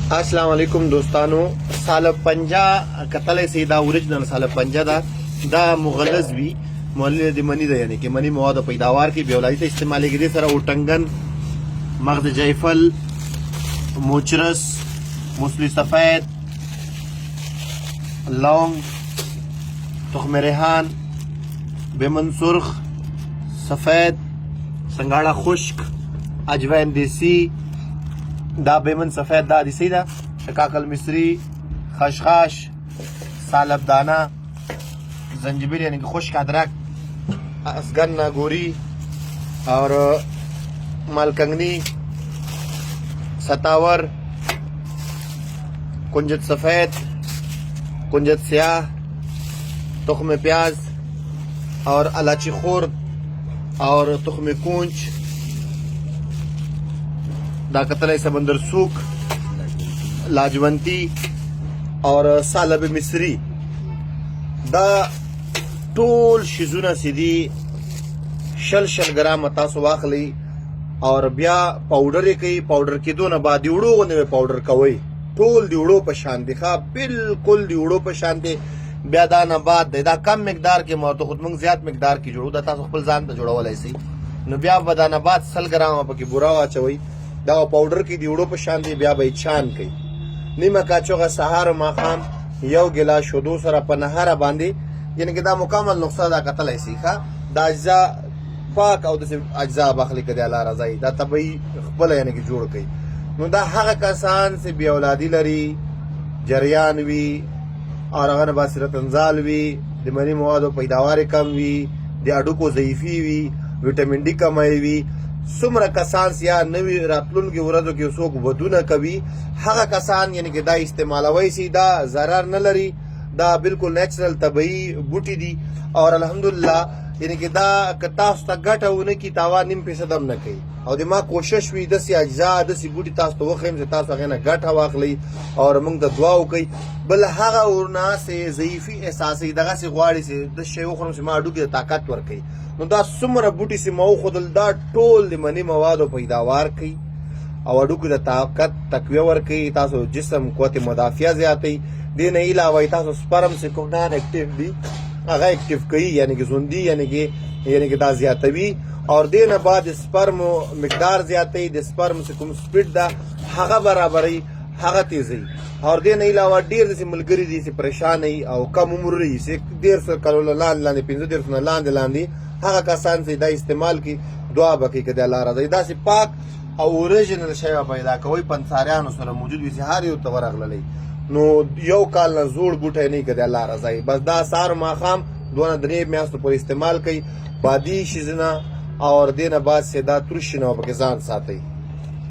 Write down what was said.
अस्सलाम वालेकुम दोस्तانو साल पंजा कतले से दा ओरिजिनल साल पंजा दा मुगलज भी मोहल्ले दी मनी दा यानी कि मनी मवाद पैदावार की बेवलाई ते इस्तेमाल की सरा उटंगन मगज जयफल मोचरस मूसली सफेद लौंग तुख्म रेहान बेमन सुर्ख सफेद संगाड़ा खुश्क अजवैन देसी دا बेमन सफेद دا دیسی دا شکاکل مصری خشخاش سالب دانا زنجبیل یعنی کہ خشک ادرک اسگن ناگوری اور مالکنگنی ستاور کنجد سفید کنجد سیاہ تخم پیاز اور الائچی خورد اور تخم کونچ دا قتل समंदर सूख लाजवंती और सालब मिस्री دا ټول شیزونه سیدی شل ګرام تاسو واخلی اور بیا پاوډر کوي پاوډر کېدو نه بعد دیوړو غونې پاوډر کوي ټول دیوړو په شان دي ښه بالکل دیوړو په شان دي بیا دا نه بعد دا کم مقدار کې مرته خود موږ زیات مقدار کې جوړو دا تاسو خپل ځان ته جوړولای شئ نو بیا به دا نه بعد 100 ګرام پکې بورا واچوي دا پاوډر کې دیوړو په شان دی بیا به چان کوي نیمه کاچوغه سهار ما خام یو ګلاس شودو سره په نهاره باندې یعنی که دا مکمل نقصه دا قتلای شي ښه دا اجزا پاک او د اجزا باخلی کړي الله رضای دا طبيعي خپل یعنی که جوړ کوي نو دا هغه کسان چې بیا اولادي لري جریان وي اور هغه باسرت انزال وي د منی موادو پیداوار کم وي د اډوکو ضعیفي وي وټامین ډي کمای وي څومره کسان یا نوی راتلونکي ورځو کې څوک ودونه کوي هغه کسان یعنی که دا استعمالوي سي دا ضرر نه لري دا بالکل نیچرل طبيعي بوټي دي اور الحمدلله یعنی که دا که تاسو ته ګټه ونه کي تاوان نیم فیصد هم نه کوي او د ما کوشش وي داسې اجزا داسې بوټي تاسو ته وښیم چې تاسو هغې نه ګټه واخلئ اور موږ ته دعا وکئ بل هغه ورناسې ضعیفي احساسوي دغسې غواړي چې د شی وخورم چې ما هډوکي ته طاقت ورکوي نو دا څومره بوټي چې ما وښودل دا ټول د مني موادو پیداوار کوي او هډوکو ته طاقت تقویه ورکوي تاسو جسم قوت مدافعه زیاتوي دې نه علاوه تاسو سپرم چې کوم نان اکټیو دي هغه اکټیو کوي یعنی که زوندي یعنی که دا زیاتوي اور دې نه بعد سپرم مقدار زیاتوي د سپرم چې کوم سپیډ ده هغه برابروي هغه تیزوي اور دې نه علاوه ډېر داسې ملګري دي چې پریشانوي او کم عمر وي چې 150 کلو لاندې 15 نه لاندې هغه کسان چې دا استعمال کی دعا وکړي که د الله رضا داسې پاک او اوریجنل شی پیدا کوي پنساریانو سره موجود وي چې هر یو ته ورغللی نو یو کال نه زوړ بوټی نه که د الله رضا بس دا سهار ماښام دونه درې میاشتو پورې استعمال کوي بادي شیزونه اور دې نه بعد چې دا تروش نه پکې ځان ساتئ